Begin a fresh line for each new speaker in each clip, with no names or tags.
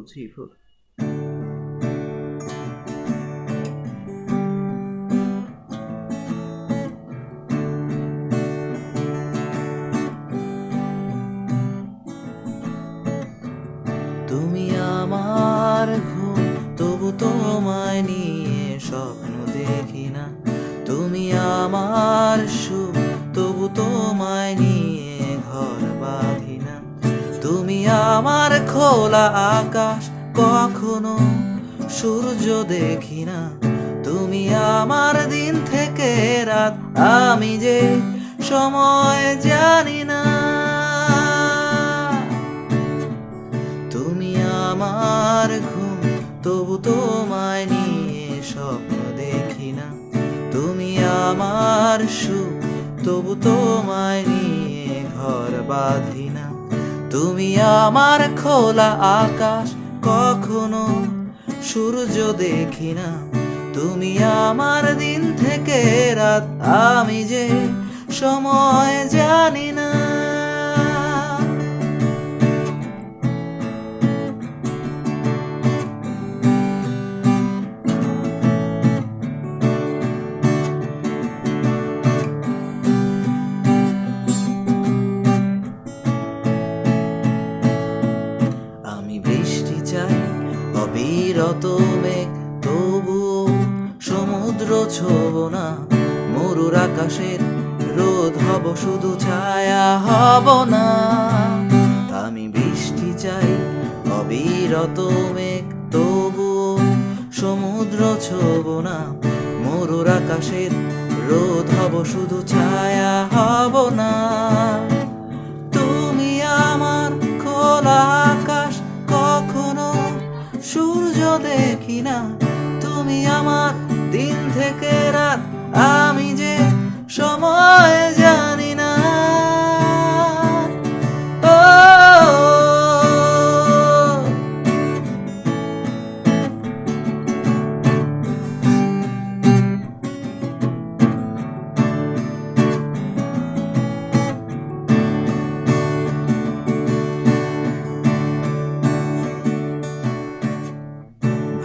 欺负。তুমি আমার ঘুম, তবু তোমায় নিয়ে স্বপ্ন দেখি না। তুমি আমার সুখ, তবু তোমায় নিয়ে ঘর বাঁধি না। তুমি আমার খোলা আকাশ, কখনো সূর্য দেখি না। তুমি আমার দিন থেকে রাত, আমি যে সময় জানি না। তুমি আমার ঘুম, তবু তোমায় নিয়ে স্বপ্ন দেখি না। তুমি আমার সুখ, তবু তোমায় নিয়ে ঘর বাঁধি না। তুমি আমার খোলা আকাশ, কখনো সূর্য দেখি না। তুমি আমার দিন থেকে রাত, আমি যে সময় জানি না। আমি বৃষ্টি চাই, অবিরত মেঘ, তবুও সমুদ্র ছোঁব না। মরুর আকাশের রোদ হব, শুধু ছায়া হব না। আমি বৃষ্টি চাই, অবিরত মেঘ, তবুও সমুদ্র ছোঁব না। মরুর আকাশের রোদ হব, শুধু ছায়া হব না। তুমি আমার খোলা আকাশ, কখনো সূর্য দেখি না। তুমি আমার দিন থেকে রাত, আমি যে সময় জানি না। ও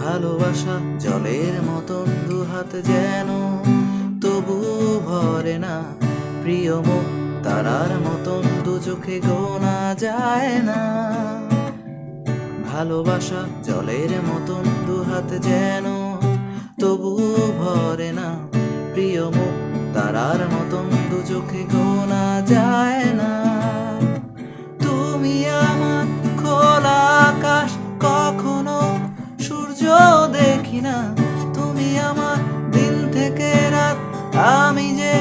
ভালোবাসা জলের মতন, দুহাত যেন তবু ভরে না। প্রিয় মুখ তারার মতন, দু চোখে গোনা যায় না। ভালোবাসা জলের মতন, দুহাত যেন তবু ভরে না। প্রিয় মুখ তারার মতন, দু চোখে গোনা যায় না। তুমি আমার খোলা আকাশ, কখনো সূর্য দেখি না। তুমি আমার দিন থেকে রাত, আমি যে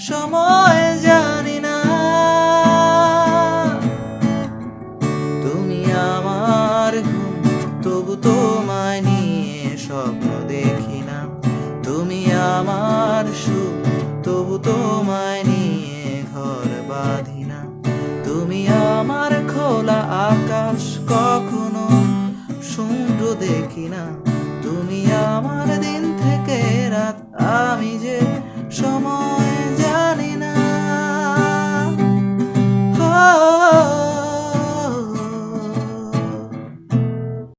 সময় জানি না। তুমি আমার ঘুম, তবু তোমায় নিয়ে স্বপ্ন দেখি না। তুমি আমার সুখ, তবু তোমায় নিয়ে ঘর বাঁধি না। তুমি আমার খোলা আকাশ, কখনো সমুদ্র দেখি না।